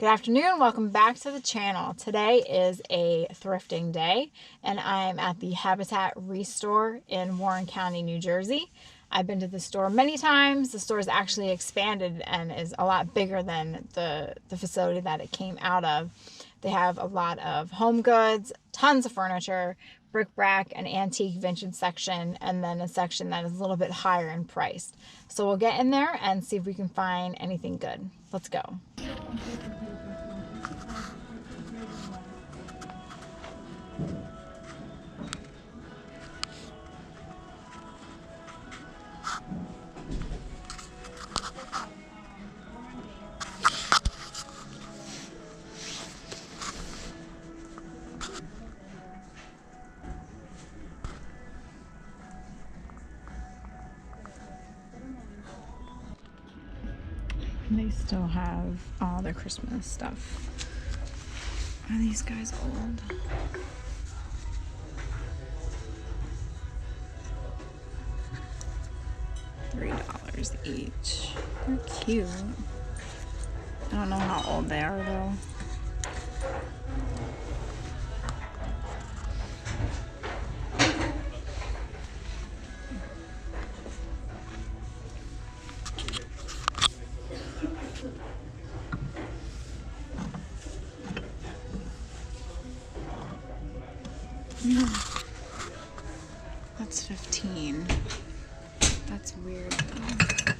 Good afternoon, welcome back to the channel. Today is a thrifting day and I'm at the Habitat Restore in Warren County, New Jersey. I've been to the store many times. The store is actually expanded and is a lot bigger than the facility that it came out of. They have a lot of home goods, tons of furniture, bric-a-brac, an antique vintage section, and then a section that is a little bit higher in price. So we'll get in there and see if we can find anything good. Let's go. They still have all their Christmas stuff. Are these guys old? $3 each. They're cute. I don't know how old they are though. That's 15. That's weird though.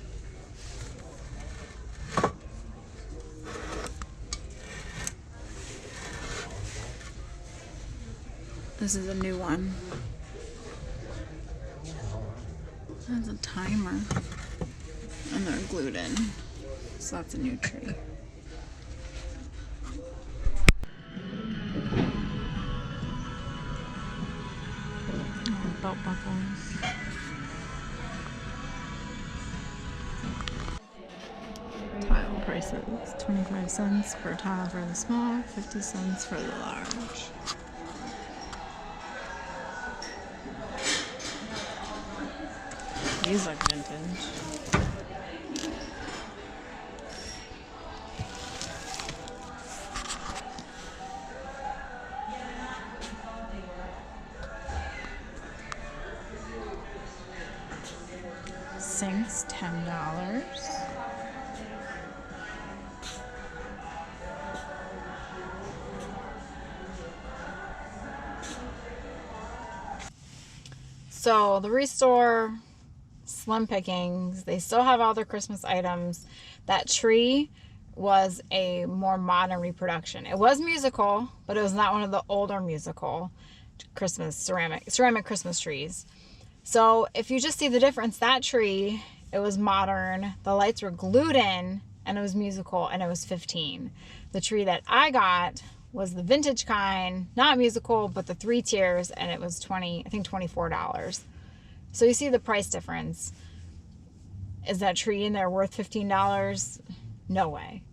This is a new one. That's a timer. And they're glued in. So that's a new tree. Belt buckles. Tile prices. 25 cents per tile for the small, 50 cents for the large. These look vintage. Sinks, $10. So the Restore, slim pickings, they still have all their Christmas items. That tree was a more modern reproduction. It was musical, but it was not one of the older musical Christmas ceramic Christmas trees. So if you just see the difference, that tree, it was modern, the lights were glued in, and it was musical, and it was 15. The tree that I got was the vintage kind, not musical, but the 3 tiers, and it was $24. So you see the price difference. Is that tree in there worth $15? No way.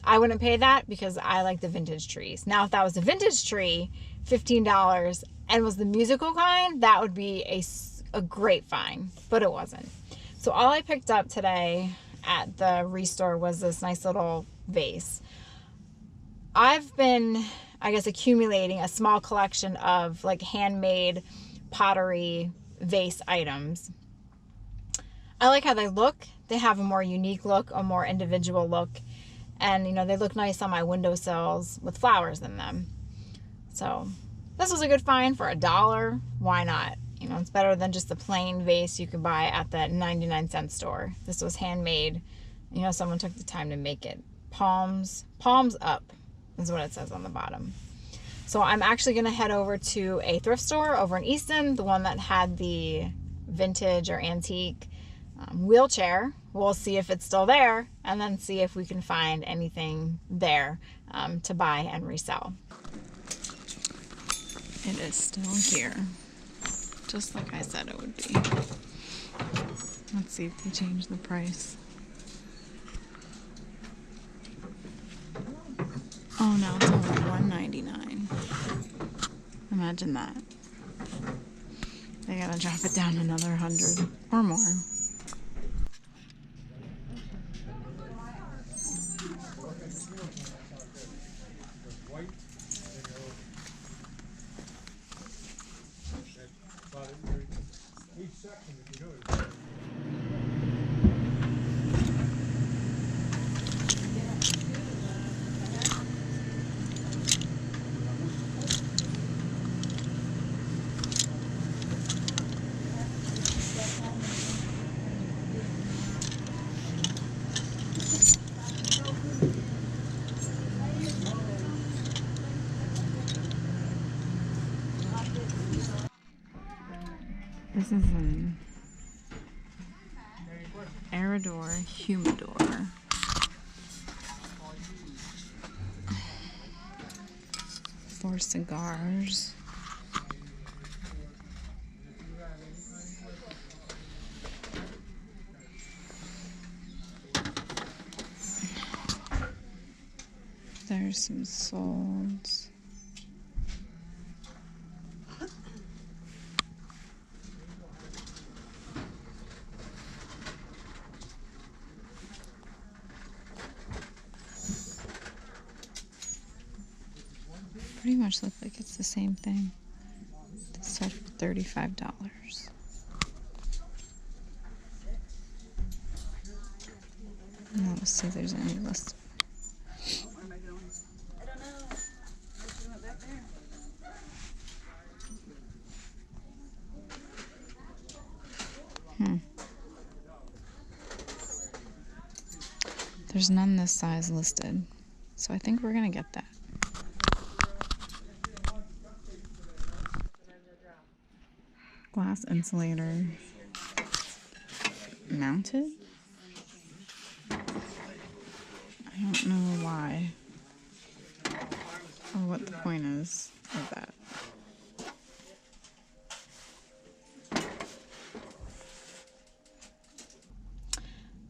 I wouldn't pay that because I like the vintage trees. Now, if that was a vintage tree, $15, and was the musical kind, that would be a great find, but it wasn't. So all I picked up today at the Restore was this nice little vase. I've been, I guess, accumulating a small collection of like handmade pottery vase items. I like how they look. They have a more unique look, a more individual look, and you know, they look nice on my windowsills with flowers in them. So this was a good find for $1. Why not? You know, it's better than just the plain vase you could buy at that 99-cent store. This was handmade. You know, someone took the time to make it. Palms up is what it says on the bottom. So I'm actually going to head over to a thrift store over in Easton, the one that had the vintage or antique wheelchair. We'll see if it's still there and then see if we can find anything there to buy and resell. It is still here, just like I said it would be. Let's see if we change the price. Oh no, it's only $1.99. Imagine that. They gotta drop it down another 100 or more. This is an Aerodor Humidor. For cigars. There's some solds. Pretty much look like it's the same thing. This started for $35. Now let's see if there's any list. What am I doing? I don't know. I just went back there. There's none this size listed, so I think we're gonna get that. Glass insulator mounted. I don't know why or what the point is of that.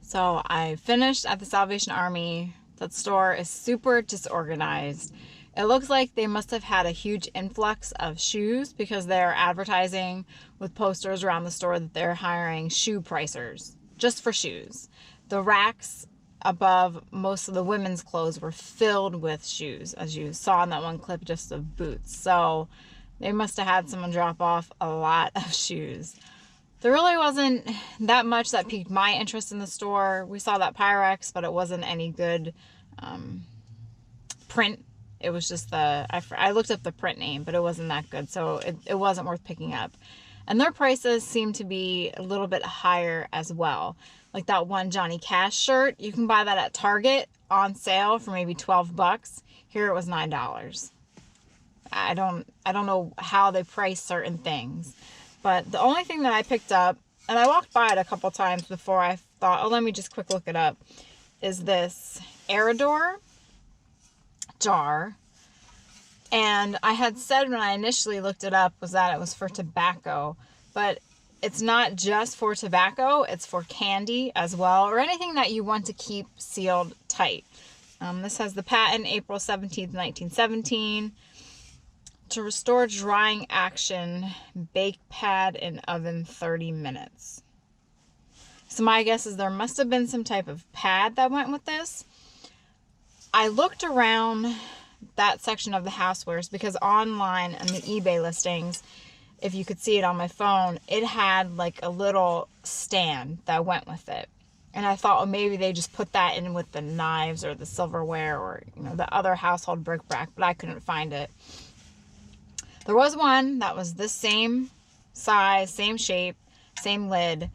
So I finished at the Salvation Army. That store is super disorganized. It looks like they must have had a huge influx of shoes because they're advertising with posters around the store that they're hiring shoe pricers just for shoes. The racks above most of the women's clothes were filled with shoes, as you saw in that one clip, just of boots. So they must have had someone drop off a lot of shoes. There really wasn't that much that piqued my interest in the store. We saw that Pyrex, but it wasn't any good print. It was just I looked up the print name, but it wasn't that good, so it wasn't worth picking up. And their prices seem to be a little bit higher as well. Like that one Johnny Cash shirt, you can buy that at Target on sale for maybe $12. Here it was $9. I don't know how they price certain things. But the only thing that I picked up, and I walked by it a couple times before I thought, oh, let me just quick look it up, is this Aerodor jar. And I had said when I initially looked it up was that it was for tobacco. But it's not just for tobacco, it's for candy as well, or anything that you want to keep sealed tight. This has the patent April 17th, 1917. To restore drying action, bake pad in oven 30 minutes. So my guess is there must have been some type of pad that went with this. I looked around that section of the housewares because online and the eBay listings, if you could see it on my phone, it had like a little stand that went with it. And I thought, well, maybe they just put that in with the knives or the silverware or, the other household bric-a-brac, but I couldn't find it. There was one that was the same size, same shape, same lid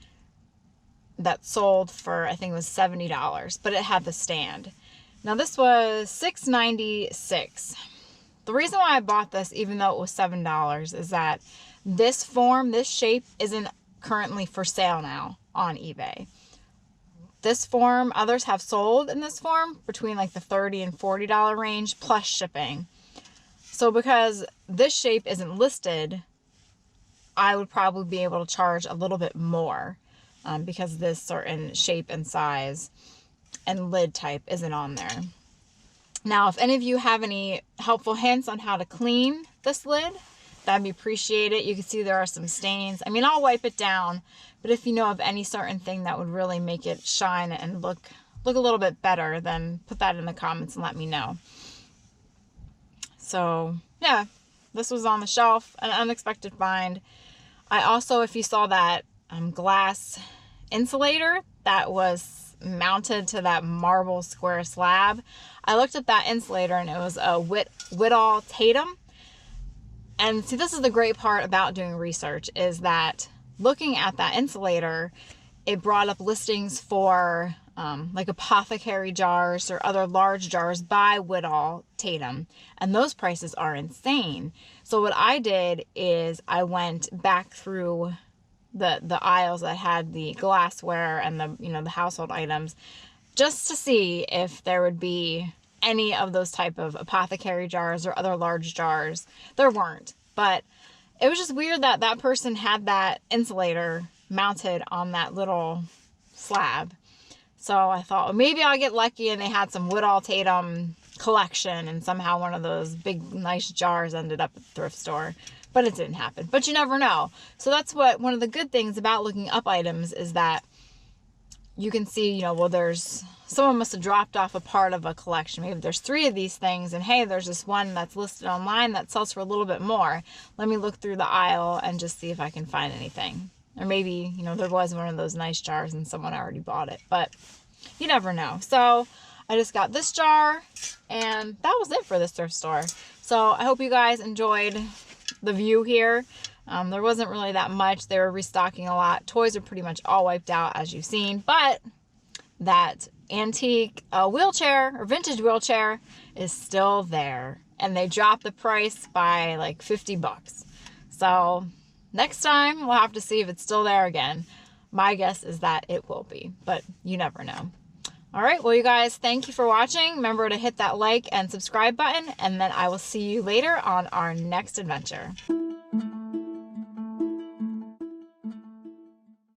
that sold for, I think it was $70, but it had the stand. Now this was $6.96. The reason why I bought this, even though it was $7, is that this form, this shape, isn't currently for sale now on eBay. This form, others have sold in this form between like the $30 and $40 range plus shipping. So because this shape isn't listed, I would probably be able to charge a little bit more because this certain shape and size and lid type isn't on there. Now, if any of you have any helpful hints on how to clean this lid, that'd be appreciated. You can see there are some stains. I mean, I'll wipe it down, but if you know of any certain thing that would really make it shine and look a little bit better, then put that in the comments and let me know. So, yeah, this was on the shelf, an unexpected find. I also, if you saw that glass insulator that was mounted to that marble square slab, I looked at that insulator and it was a Whitall Tatum. And see, this is the great part about doing research, is that looking at that insulator, it brought up listings for like apothecary jars or other large jars by Whitall Tatum. And those prices are insane. So what I did is I went back through the aisles that had the glassware and the, you know, the household items, just to see if there would be any of those type of apothecary jars or other large jars. There weren't, but it was just weird that that person had that insulator mounted on that little slab. So I thought, well, maybe I'll get lucky and they had some Woodall Tatum collection and somehow one of those big nice jars ended up at the thrift store. But it didn't happen. But you never know. So that's what one of the good things about looking up items is that you can see, you know, well, there's someone must have dropped off a part of a collection. Maybe there's 3 of these things and hey, there's this one that's listed online that sells for a little bit more. Let me look through the aisle and just see if I can find anything. Or maybe, you know, there was one of those nice jars and someone already bought it, but you never know. So I just got this jar and that was it for this thrift store. So I hope you guys enjoyed the view here. There wasn't really that much. They were restocking a lot. Toys are pretty much all wiped out, as you've seen, but that antique wheelchair or vintage wheelchair is still there, and they dropped the price by like $50. So next time we'll have to see if it's still there again. My guess is that it will be, but you never know. All right, well, you guys, thank you for watching. Remember to hit that like and subscribe button, and then I will see you later on our next adventure.